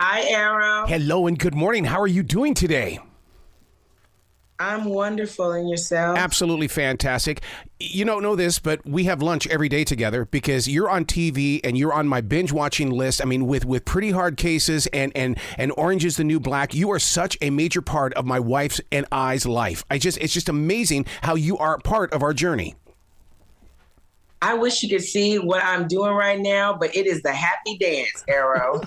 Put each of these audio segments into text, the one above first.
Hi, Arrow. Hello and good morning. How are you doing today? I'm wonderful. And yourself? Absolutely fantastic. You don't know this, but we have lunch every day together because you're on TV and you're on my binge watching list. I mean, with Pretty Hard Cases and Orange is the New Black, you are such a major part of my wife's and I's life. It's just amazing how you are part of our journey. I wish you could see what I'm doing right now, but it is the happy dance, Arrow.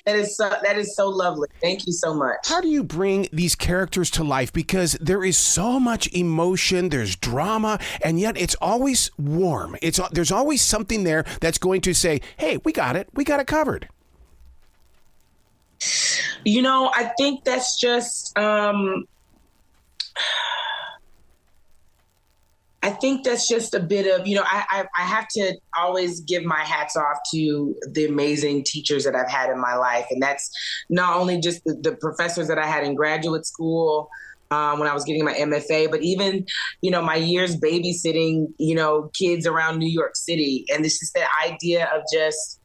That is so lovely. Thank you so much. How do you bring these characters to life? Because there is so much emotion, there's drama, and yet it's always warm. There's always something there that's going to say, hey, we got it covered. I think that's just... I think that's just a bit of, I have to always give my hats off to the amazing teachers that I've had in my life. And that's not only just the professors that I had in graduate school when I was getting my MFA, but even, my years babysitting, kids around New York City. And this is the idea of just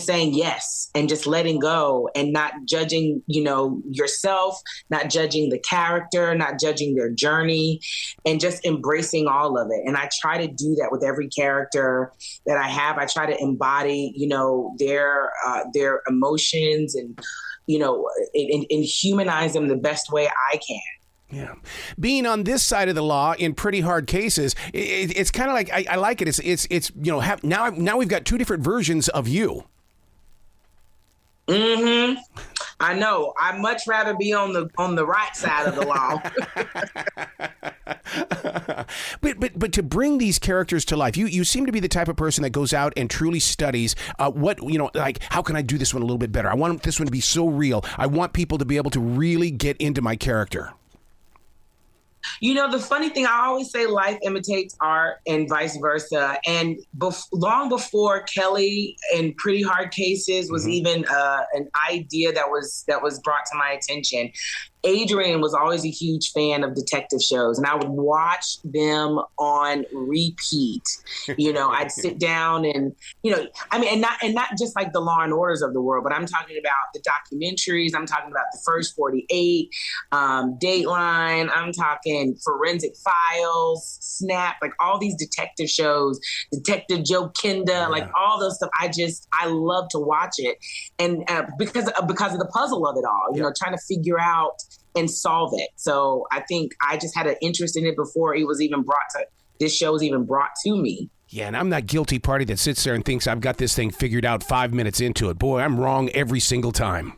saying yes and just letting go and not judging, yourself, not judging the character, not judging their journey, and just embracing all of it. And I try to do that with every character that I have. I try to embody, their emotions and, and humanize them the best way I can. Yeah. Being on this side of the law in Pretty Hard Cases, it's kind of like, I like it. It's now we've got two different versions of you. Mm-hmm. I know. I'd much rather be on the right side of the law. But to bring these characters to life, you seem to be the type of person that goes out and truly studies how can I do this one a little bit better? I want this one to be so real. I want people to be able to really get into my character. The funny thing, I always say life imitates art and vice versa. And long before Kelly and Pretty Hard Cases was even an idea that was brought to my attention, Adrienne was always a huge fan of detective shows, and I would watch them on repeat. I'd sit down and, and not just like the Law and Orders of the world, but I'm talking about the documentaries. I'm talking about The First 48, Dateline. I'm talking Forensic Files, Snap, like all these detective shows, Detective Joe Kinda, like all those stuff. I love to watch it. And because of the puzzle of it all, trying to figure out and solve it. So I think I just had an interest in it before this show was even brought to me. Yeah, and I'm that guilty party that sits there and thinks I've got this thing figured out 5 minutes into it. Boy, I'm wrong every single time.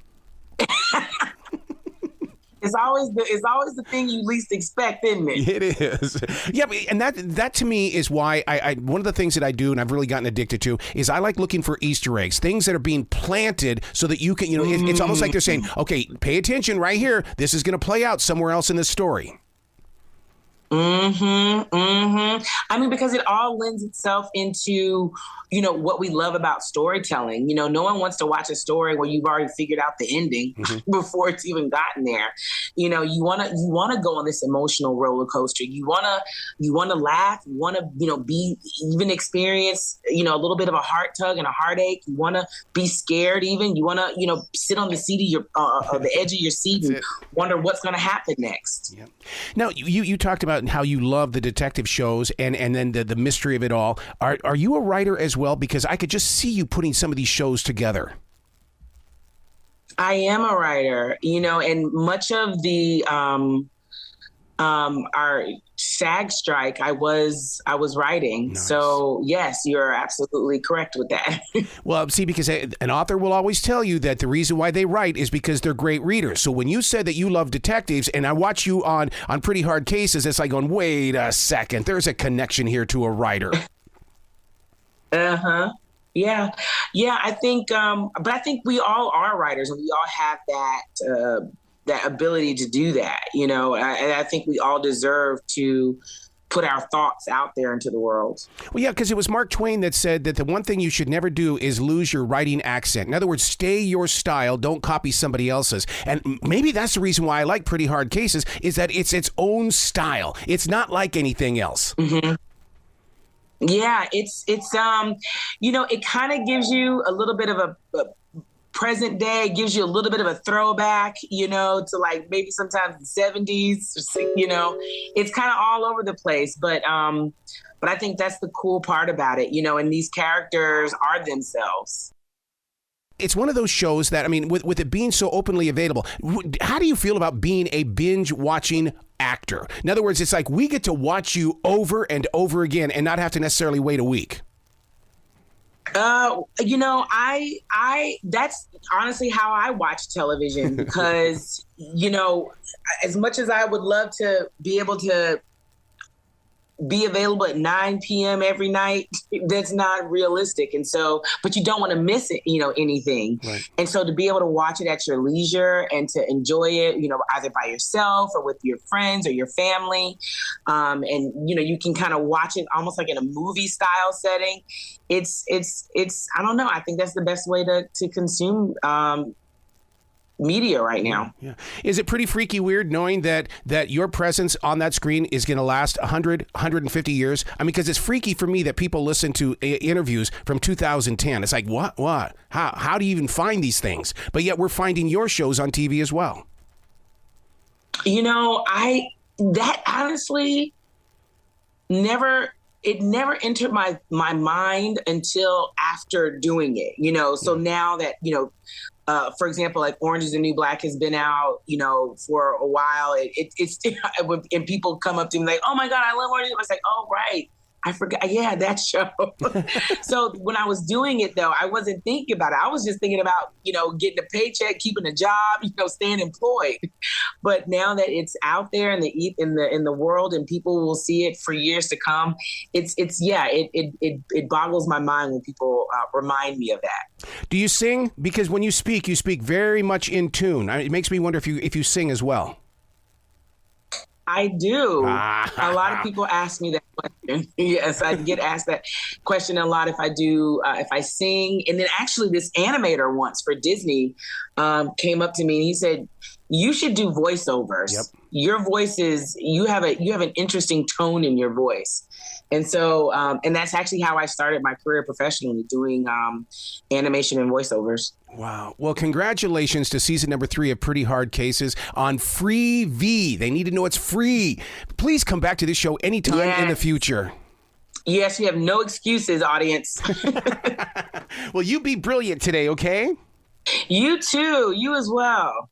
It's always the thing you least expect, isn't it? It is. Yeah, and that to me is why I one of the things that I do, and I've really gotten addicted to, is I like looking for Easter eggs, things that are being planted so that you can, it's almost like they're saying, okay, pay attention right here. This is going to play out somewhere else in this story. Mm-hmm. Mm-hmm. I mean, because it all lends itself into, what we love about storytelling. No one wants to watch a story where you've already figured out the ending before it's even gotten there. You wanna go on this emotional roller coaster. You wanna laugh. You wanna, even experience, a little bit of a heart tug and a heartache. You wanna be scared even. You wanna, sit on the seat of your, the edge of your seat and wonder what's gonna happen next. Yeah. Now, you talked about how you love the detective shows and then the mystery of it all. Are you a writer as well? Because I could just see you putting some of these shows together. I am a writer, and much of the our SAG strike, I was writing. Nice. So yes, you're absolutely correct with that. Well, see, because an author will always tell you that the reason why they write is because they're great readers. So when you said that you love detectives, and I watch you on Pretty Hard Cases, it's like going, wait a second, there's a connection here to a writer. Uh-huh. Yeah. I think, but I think we all are writers, and we all have that ability to do that, and I think we all deserve to put our thoughts out there into the world. Well, yeah, because it was Mark Twain that said that the one thing you should never do is lose your writing accent. In other words, stay your style. Don't copy somebody else's. And maybe that's the reason why I like Pretty Hard Cases, is that it's its own style. It's not like anything else. Mm-hmm. Yeah, it's it kind of gives you a little bit of a present day, gives you a little bit of a throwback, to like maybe sometimes the 70s, it's kind of all over the place. But I think that's the cool part about it, and these characters are themselves. It's one of those shows that, I mean, with it being so openly available, how do you feel about being a binge watching actor? In other words, it's like we get to watch you over and over again and not have to necessarily wait a week. That's honestly how I watch television because, as much as I would love to be able to be available at 9 p.m. every night, that's not realistic. And so, but you don't want to miss it, anything. Right. And so to be able to watch it at your leisure and to enjoy it, either by yourself or with your friends or your family. And, you can kind of watch it almost like in a movie style setting. It's, I don't know. I think that's the best way to consume, media right now. Yeah. Is it pretty freaky weird knowing that your presence on that screen is going to last 100, 150 years? I mean, because it's freaky for me that people listen to interviews from 2010. It's like, what? How do you even find these things? But yet we're finding your shows on TV as well. That honestly never entered my mind until after doing it, so now that, for example, like Orange is the New Black has been out, for a while. It's and people come up to me like, oh my God, I love Orange. I was like, oh, right. I forgot. Yeah, that show. So when I was doing it, though, I wasn't thinking about it. I was just thinking about, getting a paycheck, keeping a job, staying employed. But now that it's out there in the world and people will see it for years to come, it boggles my mind when people remind me of that. Do you sing? Because when you speak very much in tune. It makes me wonder if you sing as well. I do. A lot of people ask me that question. Yes, I get asked that question a lot if I do, if I sing. And then actually this animator once for Disney came up to me and he said, you should do voiceovers. Yep. Your voice you have an interesting tone in your voice. And so, and that's actually how I started my career professionally, doing animation and voiceovers. Wow. Well, congratulations to season number 3 of Pretty Hard Cases on Free V. They need to know it's free. Please come back to this show anytime in the future. Yes, you have no excuses, audience. Well, you be brilliant today, okay? You too. You as well.